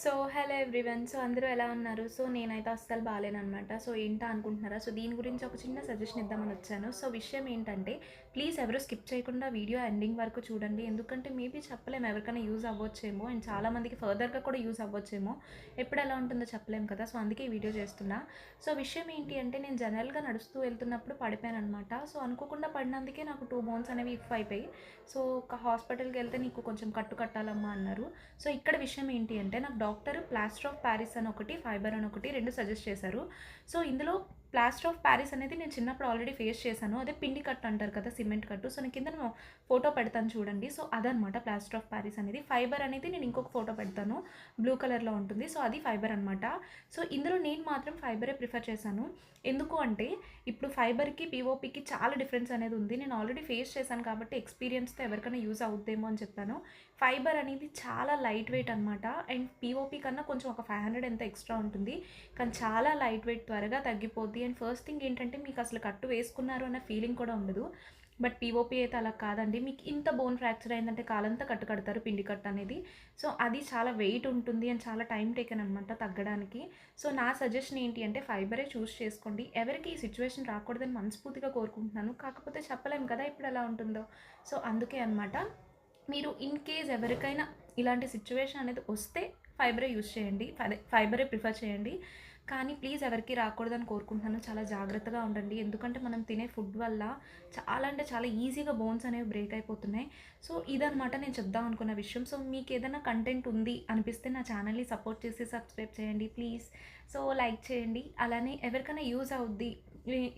Hello everyone. అందరూ ఎలా ఉన్నారు? నేనైతే అస్సలు బాలేననమాట. ఏంటా అనుకుంటున్నారా? దీని గురించి ఒక చిన్న సజెషన్ ఇద్దామని వచ్చాను. విషయం ఏంటంటే, ప్లీజ్ ఎవరు స్కిప్ చేయకుండా వీడియో ఎండింగ్ వరకు చూడండి. ఎందుకంటే మేబీ చెప్పలేము, ఎవరికైనా యూజ్ అవ్వచ్చేమో అండ్ చాలామందికి ఫర్దర్‌గా కూడా యూజ్ అవ్వచ్చేమో. ఎప్పుడు ఎలా ఉంటుందో చెప్పలేము కదా! అందుకే ఈ వీడియో చేస్తున్నా. విషయం ఏంటి అంటే, నేను జనరల్‌గా నడుస్తూ వెళ్తున్నప్పుడు పడిపోయాననమాట. అనుకోకుండా పడినందుకే నాకు 2 బోన్స్ అనేవి ఇఫ్ అయిపోయాయి. ఒక హాస్పిటల్‌కెళ్తే నీకు కొంచెం కట్టు కట్టాలమ్మా అన్నారు. ఇక్కడ విషయం ఏంటి అంటే, నాకు డాక్టర్ ప్లాస్టర్ ఆఫ్ ప్యారిస్ అని ఒకటి, ఫైబర్ అని ఒకటి 2 సజెస్ట్ చేశారు. ఇందులో ప్లాస్టర్ ఆఫ్ ప్యారిస్ అనేది నేను చిన్నప్పుడు ఆల్రెడీ ఫేస్ చేశాను. అదే పిండి కట్టు అంటారు కదా! సిమెంట్ కట్టు. నేను కిందన ఫోటో పెడతాను చూడండి. అదనమాట ప్లాస్టర్ ఆఫ్ ప్యారిస్ అనేది. ఫైబర్ అనేది నేను ఇంకొక ఫోటో పెడతాను. బ్లూ కలర్‌లో ఉంటుంది. అది ఫైబర్ అనమాట. ఇందులో నేను మాత్రం ఫైబరే ప్రిఫర్ చేశాను. ఎందుకు అంటే, ఇప్పుడు ఫైబర్‌కి, పీఓపీకి చాలా డిఫరెన్స్ అనేది ఉంది. నేను ఆల్రెడీ ఫేస్ చేశాను కాబట్టి ఎక్స్‌పీరియన్స్‌తో ఎవరికైనా యూజ్ అవుద్దేమో అని చెప్పాను. ఫైబర్ అనేది చాలా లైట్ వెయిట్ అనమాట. అండ్ పీఓపీ కన్నా కొంచెం ఒక 500 ఎంత ఎక్స్ట్రా ఉంటుంది. కానీ చాలా లైట్ వెయిట్, త్వరగా తగ్గిపోద్ది. అండ్ ఫస్ట్ థింగ్ ఏంటంటే, మీకు అసలు కట్టు వేసుకున్నారు అన్న ఫీలింగ్ కూడా ఉండదు. బట్ పీఓపీ అయితే అలా కాదండి. మీకు ఇంత బోన్ ఫ్రాక్చర్ అయిందంటే కాలంతా కట్టు కడతారు, పిండి కట్టు అనేది. అది చాలా వెయిట్ ఉంటుంది అండ్ చాలా టైం టేకెన్ అనమాట తగ్గడానికి. నా సజెషన్ ఏంటి అంటే, ఫైబరే చూస్ చేసుకోండి. ఎవరికి ఈ సిచ్యువేషన్ రాకూడదని మనస్ఫూర్తిగా కోరుకుంటున్నాను. కాకపోతే చెప్పలేము కదా ఇప్పుడు ఎలా ఉంటుందో. అందుకే అనమాట. మీరు ఇన్ కేస్ ఎవరికైనా ఇలాంటి సిచ్యువేషన్ అనేది వస్తే ఫైబరే యూజ్ చేయండి. ఫైబరే ప్రిఫర్ చేయండి. కానీ ప్లీజ్ ఎవరికీ రాకూడదని కోరుకుంటున్నాను. చాలా జాగ్రత్తగా ఉండండి. ఎందుకంటే మనం తినే ఫుడ్ వల్ల చాలా అంటే చాలా ఈజీగా బోన్స్ అనేవి బ్రేక్ అయిపోతున్నాయి. ఇదనమాట నేను చెప్దాం అనుకున్న విషయం. మీకు ఏదైనా కంటెంట్ ఉంది అనిపిస్తే నా ఛానల్‌ని సపోర్ట్ చేసి సబ్స్క్రైబ్ చేయండి ప్లీజ్. లైక్ చేయండి. అలానే ఎవరికైనా యూజ్ అవుద్ది,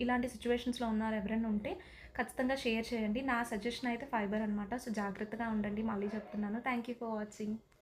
ఇలాంటి సిచ్యువేషన్స్‌లో ఉన్నారు ఎవరైనా ఉంటే ఖచ్చితంగా షేర్ చేయండి. నా సజెషన్ అయితే ఫైబర్ అనమాట. జాగ్రత్తగా ఉండండి. మళ్ళీ చెప్తున్నాను. Thank you for watching.